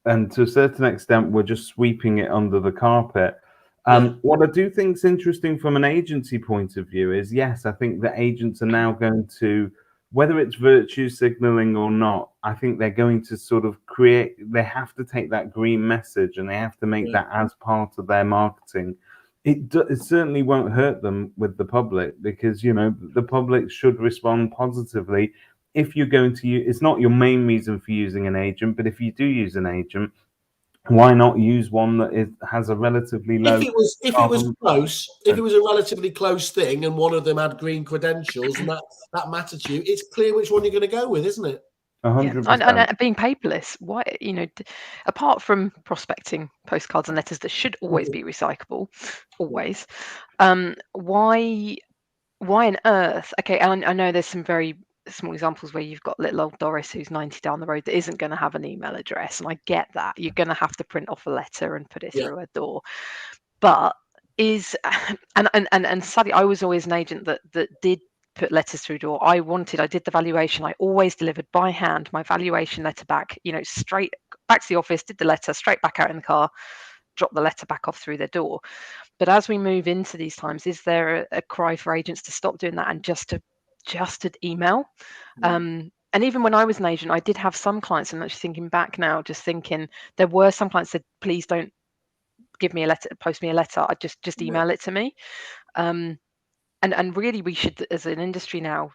and to a certain extent we're just sweeping it under the carpet. What I do think is interesting from an agency point of view is, yes, I think that agents are now going to, whether it's virtue signaling or not, I think they're going to sort of they have to take that green message and they have to make that as part of their marketing. It certainly won't hurt them with the public, because, you know, the public should respond positively. If you're going to use, it's not your main reason for using an agent, but if you do use an agent, why not use one that has a relatively low? If it was close, if it was a relatively close thing, and one of them had green credentials, and that mattered to you, it's clear which one you're going to go with, isn't it? 100%. And being paperless, why, you know, apart from prospecting postcards and letters that should always be recyclable, always, why on earth? Okay, and I know there's some very small examples where you've got little old Doris who's 90 down the road that isn't going to have an email address, and I get that. You're going to have to print off a letter and put it through her door. But and sadly, I was always an agent that did put letters through door. I did the valuation. I always delivered by hand my valuation letter back, you know, straight back to the office, did the letter, straight back out in the car, drop the letter back off through their door. But as we move into these times, is there a cry for agents to stop doing that and just to email? And even when I was an agent, I did have some clients, and actually thinking back now, just thinking there were some clients that said, please don't give me a letter, post me a letter, I just email it to me. And really we should, as an industry now,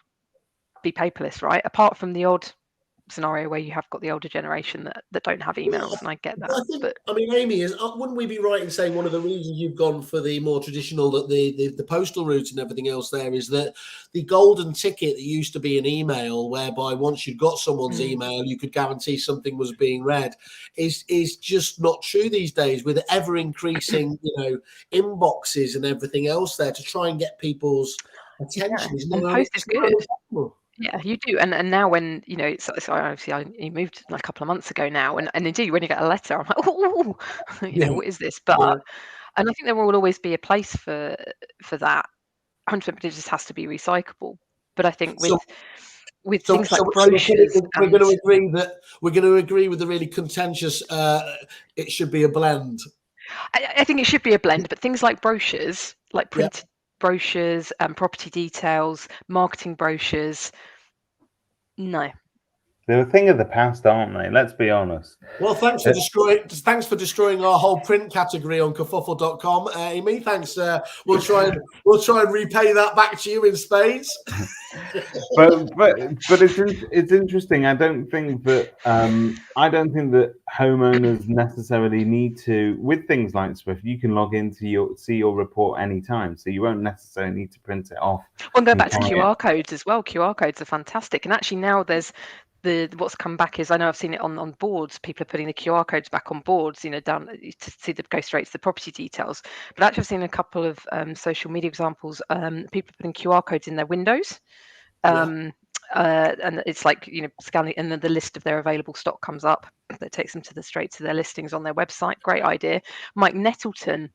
be paperless, right? Apart from the odd scenario where you have got the older generation that don't have emails, and I get that. I mean, Amy, wouldn't we be right in saying one of the reasons you've gone for the more traditional, that the postal route and everything else there, is that the golden ticket that used to be an email, whereby once you got someone's email, you could guarantee something was being read, is just not true these days, with ever increasing, you know, inboxes and everything else there to try and get people's attention. And post is good. Yeah, you do. And now when, you know, so obviously I moved a couple of months ago now, and indeed when you get a letter, I'm like, oh, you know, what is this? But and I think there will always be a place for that. 100%, but it just has to be recyclable. But I think with things like brochures, we're going to agree with the really contentious. It should be a blend. I think it should be a blend, but things like brochures, like printed brochures and property details, marketing brochures, no. They're a thing of the past, aren't they? Let's be honest. Well, thanks for destroying our whole print category on kerfuffle.com, Amy. Thanks. We'll try and repay that back to you in spades. but it's interesting. I don't think that homeowners necessarily need to, with things like Sprift, you can log in to see your report anytime, so you won't necessarily need to print it off. Well, going back to QR codes as well. QR codes are fantastic, and actually now there's what's come back is, I know I've seen it on boards, people are putting the QR codes back on boards, you know, down to see them go straight to the property details. But actually I've seen a couple of social media examples, people putting QR codes in their windows, and it's like, you know, scanning, and then the list of their available stock comes up that takes them straight to their listings on their website. Great idea. Mike Nettleton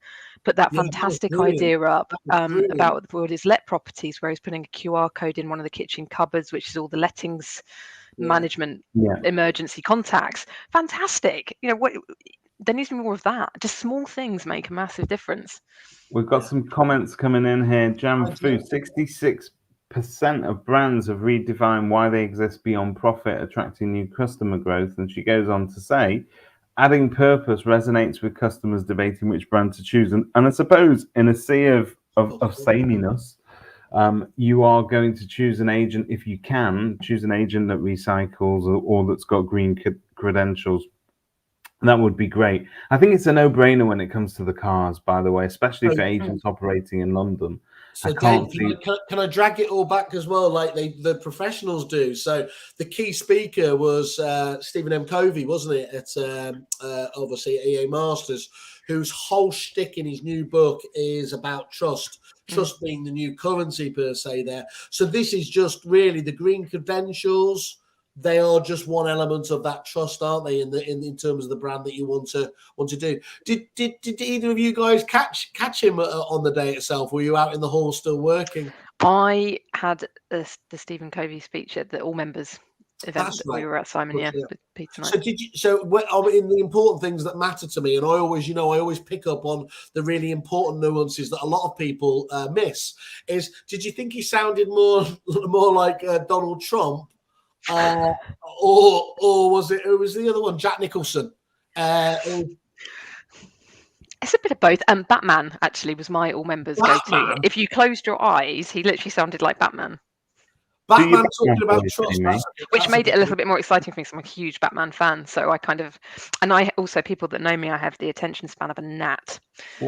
put that fantastic idea up about what is let properties, where he's putting a QR code in one of the kitchen cupboards, which is all the lettings management emergency contacts. Fantastic. You know, there needs to be more of that. Just small things make a massive difference. We've got some comments coming in here. Jam Fu, 66% of brands have redefined why they exist beyond profit, attracting new customer growth. And she goes on to say, adding purpose resonates with customers debating which brand to choose. And I suppose in a sea of sameness, you are going to choose an agent, if you can, choose an agent that recycles or that's got green credentials. That would be great. I think it's a no-brainer when it comes to the cars, by the way, especially for agents operating in London. So, can't Dave, see. can I drag it all back as well, like the professionals do? So, the key speaker was Stephen M. Covey, wasn't it? At obviously EA Masters, whose whole shtick in his new book is about trust. Trust being the new currency per se. There. So, this is just really the green credentials. They are just one element of that trust, aren't they? In terms of the brand that you want to do. Did either of you guys catch him on the day itself? Were you out in the hall still working? I had the Stephen Covey speech at the all members event. That's That right. we were at, Simon, Yeah. with Peter Knight. So did you? So in the important things that matter to me, and I always pick up on the really important nuances that a lot of people miss. Is did you think he sounded more like Donald Trump? Or was it the other one, Jack Nicholson? It's a bit of both. Batman actually was my all members go-to. If you closed your eyes, he literally sounded like Batman. Batman talking about trust, which made it a little bit more exciting for me because I'm a huge Batman fan. So I and I also, people that know me, I have the attention span of a gnat.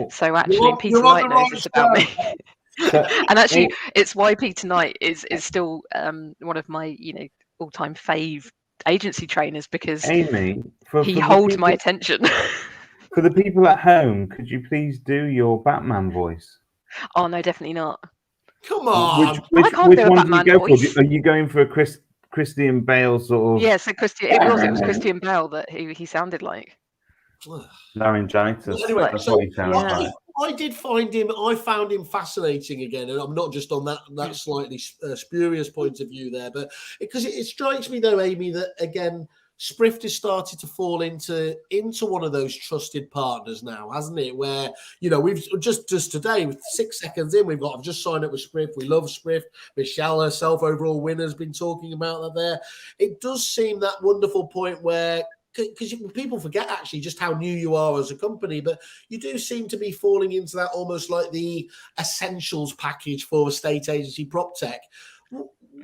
So actually, Peter Knight knows this about me. And actually, it's why Peter Knight is still one of my all-time fave agency trainers, because Amy, he holds my attention. For the people at home, could you please do your Batman voice? Oh no, definitely not. Come on, which one do you go for? Are you going for a Christian Bale sort of? Yeah, so it was Christian Bale that he sounded like. Laryngitis. Anyway, that's what he sounds like. I found him fascinating again, and I'm not just on that slightly spurious point of view there, but because it strikes me though, Amy, that again, Sprift has started to fall into one of those trusted partners now, hasn't it? Where we've just today, with 6 seconds in, I've just signed up with Sprift. We love Sprift. Michelle herself, overall winner, has been talking about that. There, it does seem that wonderful point where, because people forget actually just how new you are as a company, but you do seem to be falling into that almost like the essentials package for a state agency prop tech.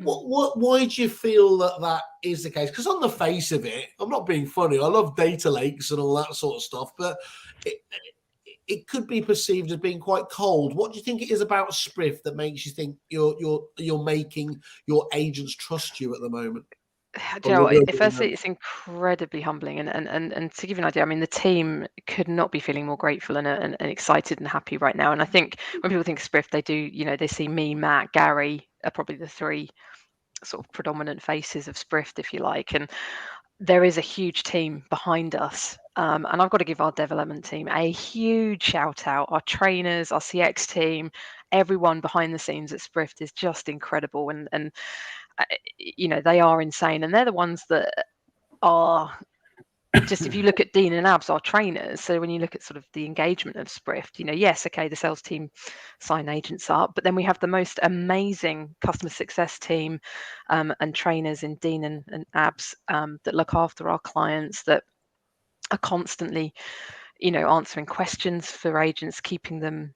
Why do you feel that is the case? Because on the face of it, I'm not being funny. I love data lakes and all that sort of stuff, but it could be perceived as being quite cold. What do you think it is about Sprift that makes you think you're making your agents trust you at the moment? Firstly, it's incredibly humbling, and to give you an idea, I mean, the team could not be feeling more grateful and excited and happy right now. And I think when people think of Sprift, they do, they see me, Matt, Gary are probably the three sort of predominant faces of Sprift, if you like. And there is a huge team behind us. And I've got to give our development team a huge shout out. Our trainers, our CX team, everyone behind the scenes at Sprift is just incredible. And they are insane, and they're the ones that are just, if you look at Dean and Abs, our trainers, so when you look at sort of the engagement of Sprift, yes, okay, the sales team sign agents up, but then we have the most amazing customer success team and trainers in Dean and Abs that look after our clients, that are constantly answering questions for agents, keeping them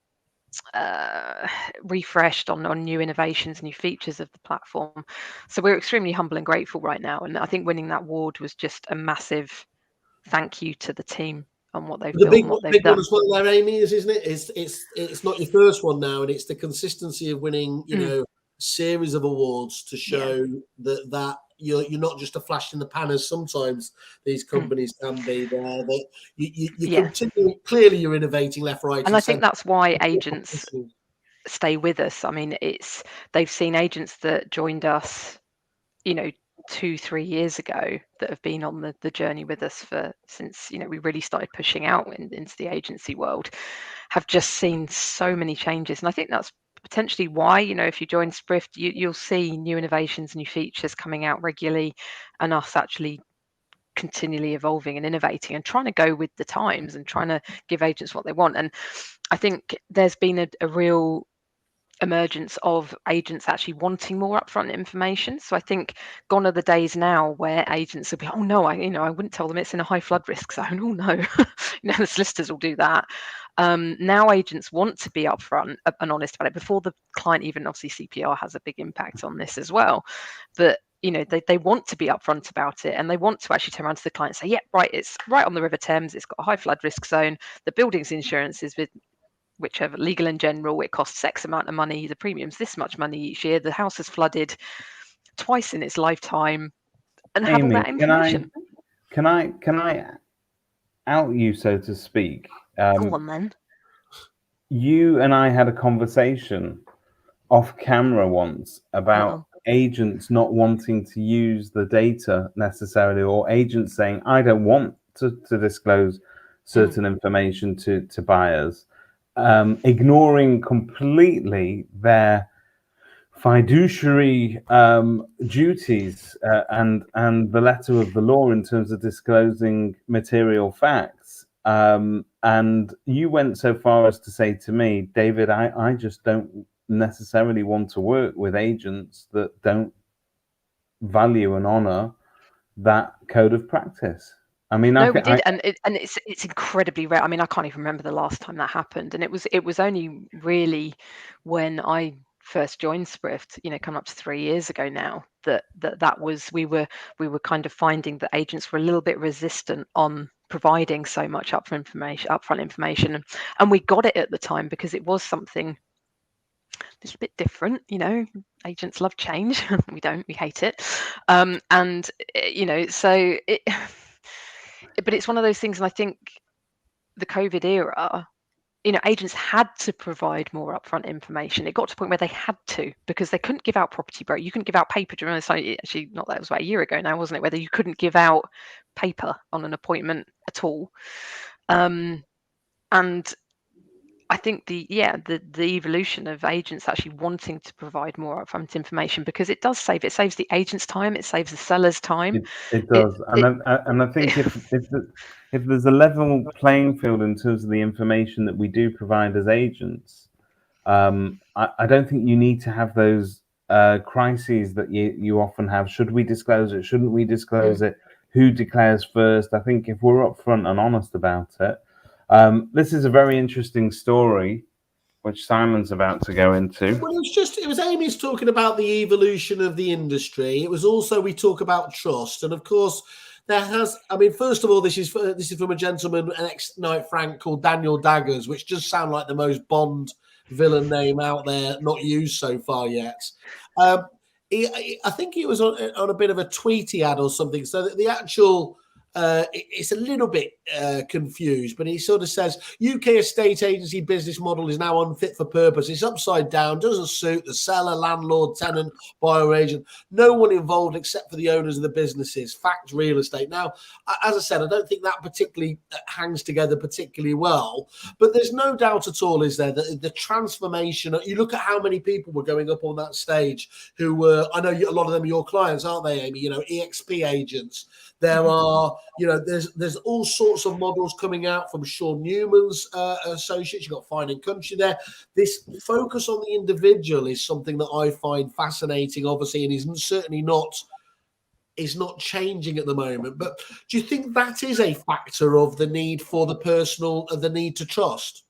refreshed on new innovations, new features of the platform. So we're extremely humble and grateful right now, and I think winning that award was just a massive thank you to the team on what they've built and what they've done. One as well there, Amy, isn't it? It's not your first one now, and it's the consistency of winning a series of awards to show that you're not just a flash in the pan, as sometimes these companies can be. There, that you continue, clearly you're innovating left, right, and I think that's why agents stay with us. I mean, they've seen agents that joined us 2-3 years ago that have been on the journey with us since we really started pushing out into the agency world, have just seen so many changes. And I think that's potentially why, if you join Sprift, you'll see new innovations, new features coming out regularly, and us actually continually evolving and innovating and trying to go with the times and trying to give agents what they want. And I think there's been a real emergence of agents actually wanting more upfront information. So I think gone are the days now where agents will be, oh no, I wouldn't tell them it's in a high flood risk zone. Oh no, the solicitors will do that. Now agents want to be upfront and honest about it before the client, even obviously CPR has a big impact on this as well. But they want to be upfront about it, and they want to actually turn around to the client and say, yeah, right, it's right on the River Thames, it's got a high flood risk zone, the building's insurance is with whichever, legal and general, it costs X amount of money, the premium's this much money each year, the house has flooded twice in its lifetime, and have all Amy, that information. can I out you, so to speak? Go on then. You and I had a conversation off camera once about agents not wanting to use the data necessarily, or agents saying, I don't want to disclose certain information to buyers, ignoring completely their fiduciary duties and the letter of the law in terms of disclosing material facts. And you went so far as to say to me, David, I just don't necessarily want to work with agents that don't value and honor that code of practice. I mean, no, we did, and it's incredibly rare. I mean, I can't even remember the last time that happened, and it was only really when I first joined Sprift, coming up to 3 years ago now, that was we were kind of finding that agents were a little bit resistant on providing so much upfront information, and we got it at the time because it was something a little bit different. Agents love change. We don't. We hate it. And so it. But it's one of those things, and I think the COVID era, agents had to provide more upfront information. It got to a point where they had to, because they couldn't give out property brochure. You couldn't give out paper. Do you remember? So actually, not that, it was about a year ago now, wasn't it? Whether you couldn't give out paper on an appointment at all. And I think the evolution of agents actually wanting to provide more upfront information, because it saves the agent's time, it saves the seller's time. It does, and I think if there's a level playing field in terms of the information that we do provide as agents, I don't think you need to have those crises that you often have. Should we disclose it? Shouldn't we disclose it? Who declares first? I think if we're upfront and honest about it. This is a very interesting story, which Simon's about to go into. Well, it was Amy's talking about the evolution of the industry. It was also, we talk about trust. And of course, first of all, this is from a gentleman, an ex-Knight Frank called Daniel Daggers, which does sound like the most Bond villain name out there, not used so far yet. I think he was on a bit of a tweet he had or something. So that the actual... it's a little bit confused, but he sort of says UK estate agency business model is now unfit for purpose. It's upside down, doesn't suit the seller, landlord, tenant, buyer, agent. No one involved except for the owners of the businesses. Fact, real estate. Now, as I said, I don't think that particularly hangs together particularly well, but there's no doubt at all, is there, that the transformation. You look at how many people were going up on that stage who were, I know a lot of them are your clients, aren't they, Amy? EXP agents. There are, there's all sorts of models coming out from Sean Newman's associates. You've got Fine and Country there. This focus on the individual is something that I find fascinating, obviously, and is certainly not changing at the moment. But do you think that is a factor of the need for the personal, the need to trust?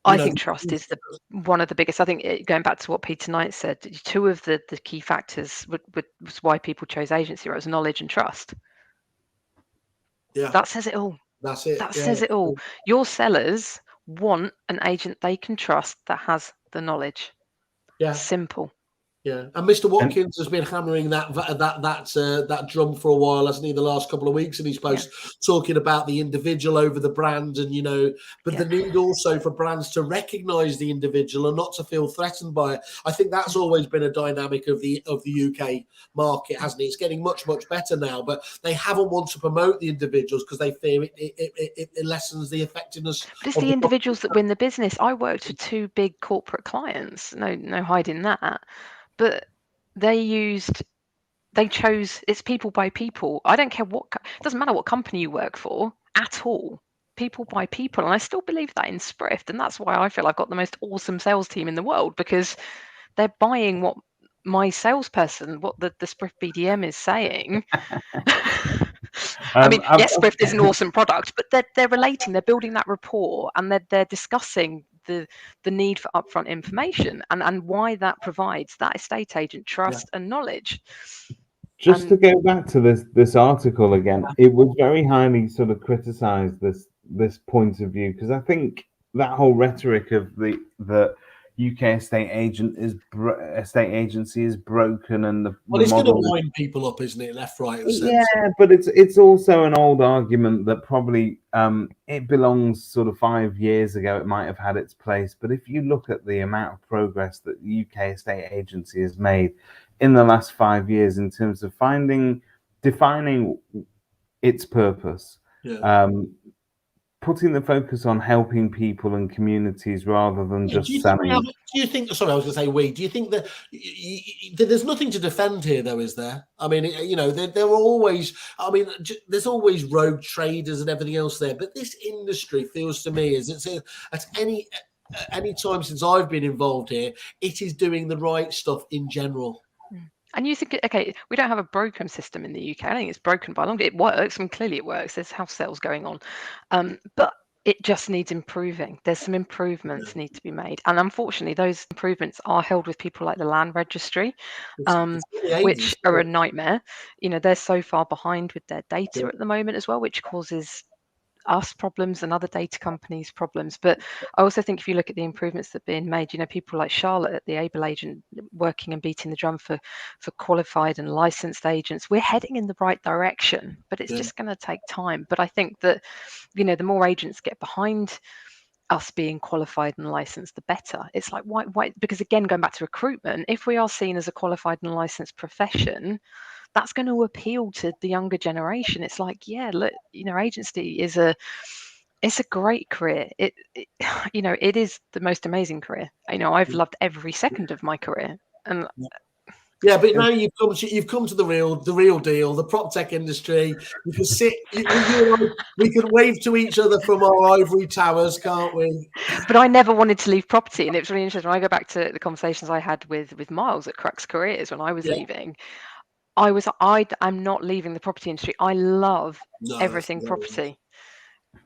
I think trust is one of the biggest. I think, going back to what Peter Knight said, two of the key factors was why people chose agency, right? It was knowledge and trust. Yeah, that says it all. That's it. That says it all. Your sellers want an agent they can trust that has the knowledge. Yeah, simple. Yeah, and Mr. Watkins has been hammering that drum for a while, hasn't he? The last couple of weeks in his posts, talking about the individual over the brand, and but the need also for brands to recognise the individual and not to feel threatened by it. I think that's always been a dynamic of the UK market, hasn't it? It's getting much better now, but they haven't wanted to promote the individuals because they fear it lessens the effectiveness. But it's the individuals that win the business. I worked with two big corporate clients. No hiding that. But they chose, it's people by people. I don't care it doesn't matter what company you work for at all. People by people. And I still believe that in Sprift. And that's why I feel I've got the most awesome sales team in the world, because they're buying what my salesperson, what the Sprift BDM is saying. I mean, yes, Sprift is an awesome product, but they're relating, they're building that rapport, and they're discussing the need for upfront information and why that provides that estate agent trust and knowledge. Just to go back to this article again, it was very highly sort of criticised, this point of view, because I think that whole rhetoric of the UK estate agency is broken, and the it's going to model. wind people up, isn't it? Left, right, and centre. Yeah, but it's also an old argument that probably it belongs sort of 5 years ago. It might have had its place, but if you look at the amount of progress that the UK estate agency has made in the last 5 years in terms of defining its purpose, putting the focus on helping people and communities rather than just selling. Do you think? Sorry, I was going to say we. Do you think that there's nothing to defend here, though? Is there? I mean, there are always. I mean, there's always rogue traders and everything else there. But this industry feels to me as at any time since I've been involved here, it is doing the right stuff in general. And you think, okay, we don't have a broken system in the UK. I think it's broken by long. It works. I mean, clearly it works. There's house sales going on, but it just needs improving. There's some improvements need to be made, and unfortunately, those improvements are held with people like the Land Registry, which are a nightmare. They're so far behind with their data at the moment as well, which causes us problems and other data companies problems. But I also think if you look at the improvements that are being made, people like Charlotte, the able agent, working and beating the drum for qualified and licensed agents, we're heading in the right direction, but it's just going to take time. But I think that the more agents get behind us being qualified and licensed, the better. It's like why? Because again, going back to recruitment, if we are seen as a qualified and licensed profession, that's going to appeal to the younger generation. It's like, yeah, look, agency is it's a great career. It is the most amazing career. I've loved every second of my career. And yeah, but now you've come to the real deal, the prop tech industry. You can sit, we can wave to each other from our ivory towers, can't we? But I never wanted to leave property, and it was really interesting. When I go back to the conversations I had with Miles at Crux Careers when I was leaving, I'm not leaving the property industry. I love everything property,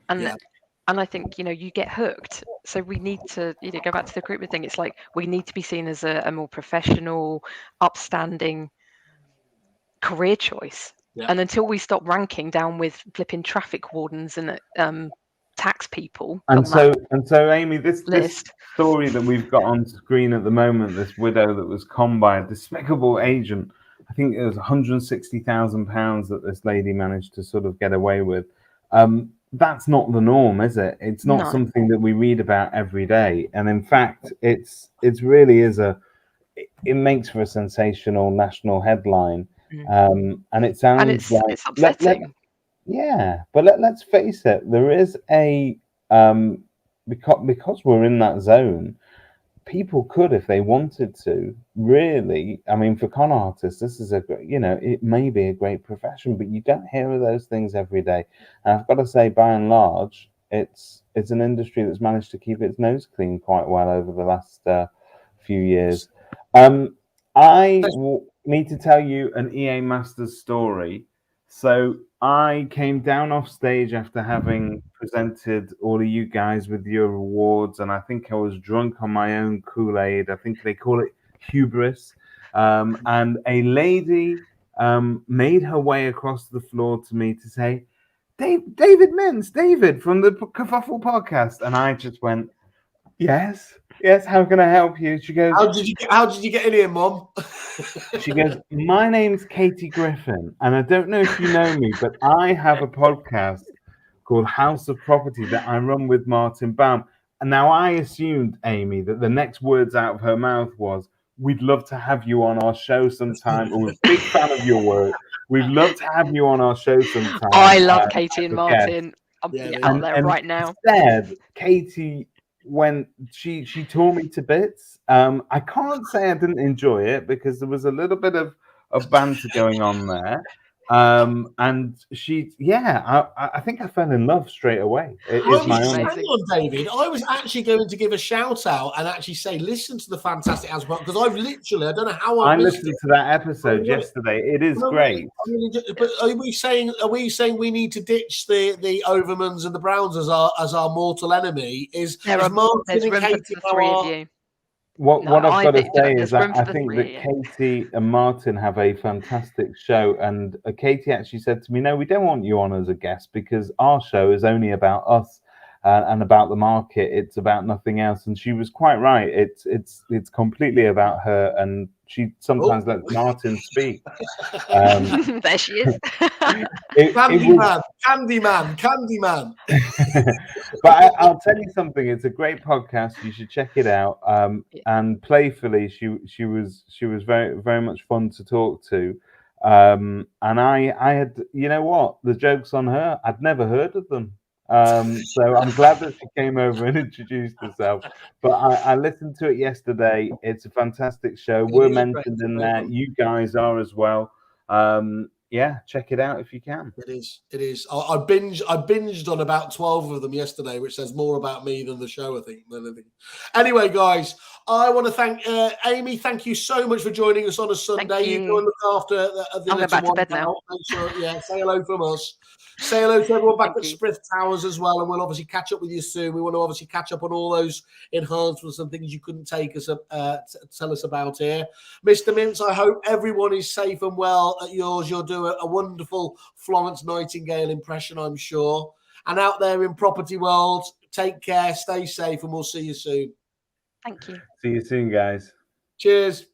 and I think you get hooked. So we need to go back to the recruitment thing. It's like we need to be seen as a more professional, upstanding career choice. And until we stop ranking down with flipping traffic wardens and tax people, and so Amy, this story that we've got on screen at the moment, this widow that was conned by a despicable agent. I think it was £160,000 that this lady managed to sort of get away with. That's not the norm, is it? It's not something that we read about every day. And in fact, it really is it makes for a sensational national headline. And it sounds it's upsetting. But let's face it, there is a because we're in that zone. People could, if they wanted to, really. I mean, for con artists, this is it may be a great profession, but you don't hear of those things every day. And I've got to say, by and large, it's an industry that's managed to keep its nose clean quite well over the last few years. I need to tell you an EA Masters story. So I came down off stage after having presented all of you guys with your awards, and I think I was drunk on my own Kool-Aid. I think they call it hubris. And a lady made her way across the floor to me to say, David Mintz, David from the Kerfuffle Podcast. And I just went, yes, how can I help you? She goes, how did you get in here, Mum? She goes, my name's Katie Griffin, and I don't know if you know me, but I have a podcast called House of Property that I run with Martin Baum. And now I assumed, Amy, that the next words out of her mouth was, we'd love to have you on our show sometime. We're a big fan of your work. We'd love to have you on our show sometime. I love Katie and Martin. I'm out there right now. Instead, Katie, when she tore me to bits, I can't say I didn't enjoy it because there was a little bit of banter going on there. And I think I fell in love straight away. Hang on, David. I was actually going to give a shout out and actually say, listen to the fantastic House because I don't know how I listened to that episode yesterday. It is great. But are we saying we need to ditch the Overmans and the Browns as our mortal enemy? Is Martin and Katie three of you? What I've got to say is that I think that Katie and Martin have a fantastic show, and Katie actually said to me, no, we don't want you on as a guest because our show is only about us. and about the market. It's about nothing else. And she was quite right. It's completely about her, and she sometimes lets Martin speak. There she is. Candyman. But I'll tell you something. It's a great podcast. You should check it out. And playfully, she was very, very much fun to talk to. And I had, you know what, the joke's on her. I'd never heard of them. So I'm glad that she came over and introduced herself. But I listened to it yesterday. It's a fantastic show. We're mentioned in there. You guys are as well. Yeah, check it out if you can. It is. I binged on about 12 of them yesterday, which says more about me than the show, I think. Anyway, guys, I want to thank Amy. Thank you so much for joining us on a Sunday. You go and look after the I'm going back to bed now. Make sure, say hello from us. Say hello to everyone back at Sprift Towers as well, and we'll obviously catch up with you soon. We want to obviously catch up on all those enhancements and things you couldn't take us tell us about here. Mr. Mintz, I hope everyone is safe and well at yours. You'll do a wonderful Florence Nightingale impression, I'm sure. And out there in property world, take care, stay safe, and we'll see you soon. Thank you. See you soon, guys. Cheers.